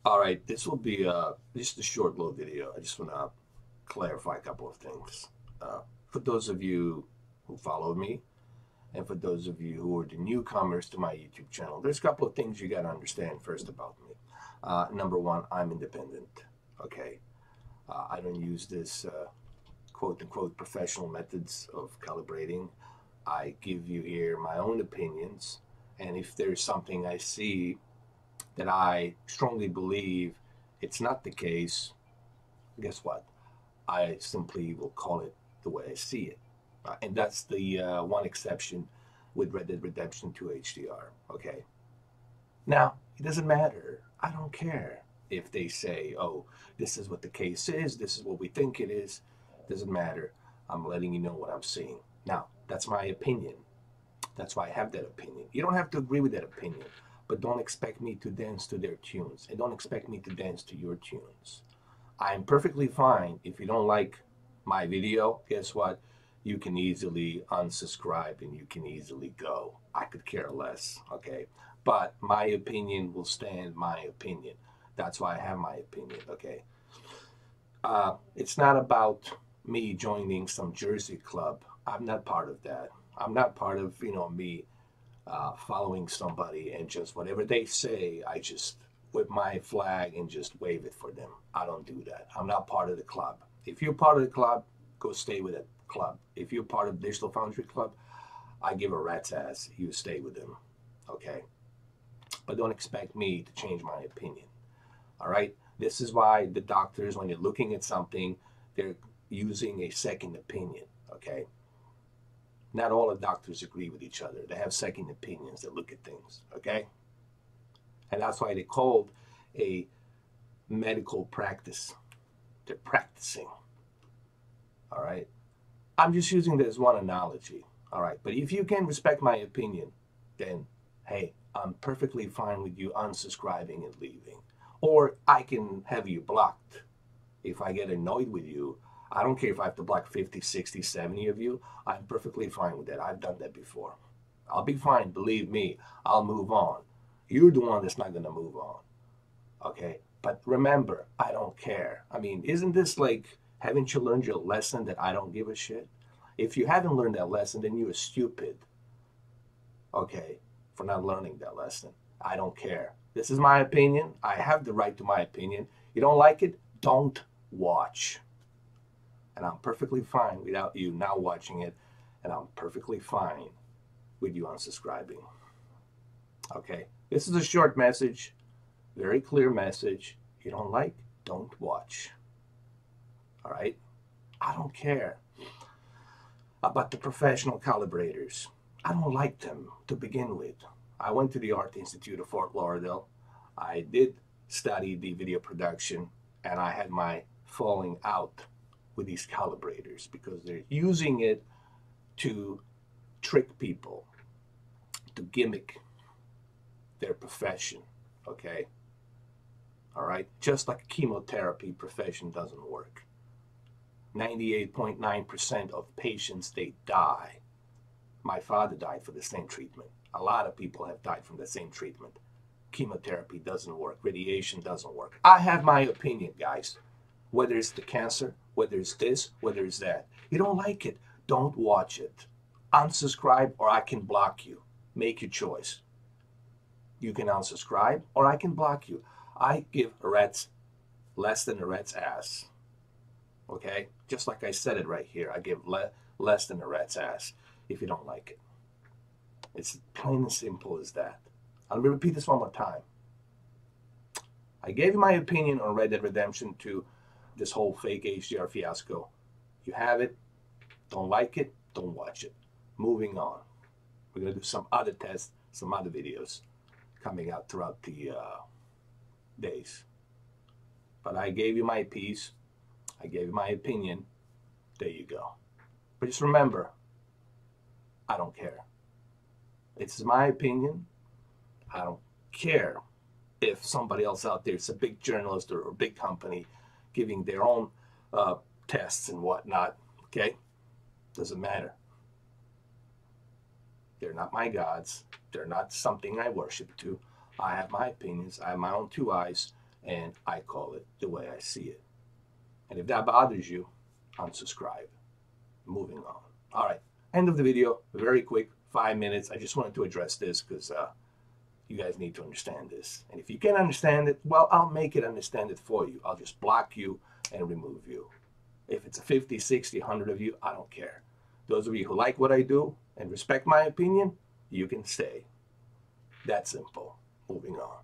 All right, this will be just a short little video. I just want to clarify a couple of things. For those of you who follow me, and for those of you who are the newcomers to my YouTube channel, there's a couple of things you got to understand first about me. Number one, I'm independent. Okay, I don't use this quote-unquote professional methods of calibrating. I give you here my own opinions, and if there's something I see that I strongly believe it's not the case, guess what? I simply will call it the way I see it. And that's the one exception with Red Dead Redemption 2 HDR. Okay. Now, it doesn't matter. I don't care if they say, oh, this is what the case is, this is what we think it is. It doesn't matter. I'm letting you know what I'm seeing. Now, that's my opinion. That's why I have that opinion. You don't have to agree with that opinion, but don't expect me to dance to their tunes, and don't expect me to dance to your tunes. I'm perfectly fine if you don't like my video. Guess what? You can easily unsubscribe and you can easily go. I could care less, okay? But my opinion will stand my opinion. That's why I have my opinion, okay? It's not about me joining some Jersey club. I'm not part of that. I'm not part of, me following somebody and just whatever they say, I just whip my flag and just wave it for them. I don't do that. I'm not part of the club. If you're part of the club, go stay with the club. If you're part of Digital Foundry Club, I give a rat's ass. You stay with them, okay? But don't expect me to change my opinion, all right? This is why the doctors, when you're looking at something, they're using a second opinion, okay? Not all the doctors agree with each other. They have second opinions that look at things, okay? And that's why they called a medical practice. They're practicing, all right? I'm just using this as one analogy, all right? But if you can respect my opinion, then, hey, I'm perfectly fine with you unsubscribing and leaving. Or I can have you blocked. If I get annoyed with you, I don't care if I have to block 50, 60, 70 of you. I'm perfectly fine with that. I've done that before. I'll be fine. Believe me, I'll move on. You're the one that's not going to move on, okay? But remember, I don't care. I mean, isn't this like, haven't you learned your lesson that I don't give a shit? If you haven't learned that lesson, then you're stupid, okay, for not learning that lesson. I don't care. This is my opinion. I have the right to my opinion. You don't like it? Don't watch. And I'm perfectly fine without you now watching it, and I'm perfectly fine with you unsubscribing. Okay? This is a short message, very clear message. You don't like? Don't watch. All right? I don't care about the professional calibrators. I don't like them to begin with. I went to the Art Institute of Fort Lauderdale. I did study the video production, and I had my falling out with these calibrators because they're using it to trick people, to gimmick their profession, okay? All right? Just like chemotherapy profession doesn't work. 98.9% of patients, they die. My father died for the same treatment. A lot of people have died from the same treatment. Chemotherapy doesn't work. Radiation doesn't work. I have my opinion, guys. Whether it's the cancer, whether it's this, whether it's that. You don't like it, don't watch it. Unsubscribe or I can block you. Make your choice. You can unsubscribe or I can block you. I give a rat's less than a rat's ass. Okay? Just like I said it right here. I give less than a rat's ass if you don't like it. It's plain and simple as that. I'll repeat this one more time. I gave you my opinion on Red Dead Redemption 2, this whole fake HDR fiasco. You have it. Don't like it. Don't watch it. Moving on. We're going to do some other tests, some other videos coming out throughout the days. But I gave you my piece. I gave you my opinion. There you go. But just remember, I don't care. It's my opinion. I don't care if somebody else out there is a big journalist or a big company giving their own tests and whatnot. Okay? Doesn't matter. They're not my gods. They're not something I worship to. I have my opinions. I have my own two eyes. and I call it the way I see it. And if that bothers you, unsubscribe. Moving on. All right, end of the video. Very quick, 5 minutes. I just wanted to address this because you guys need to understand this. And if you can't understand it, well, I'll make it understand it for you. I'll just block you and remove you. If it's a 50, 60, 100 of you, I don't care. Those of you who like what I do and respect my opinion, you can stay. That simple. Moving on.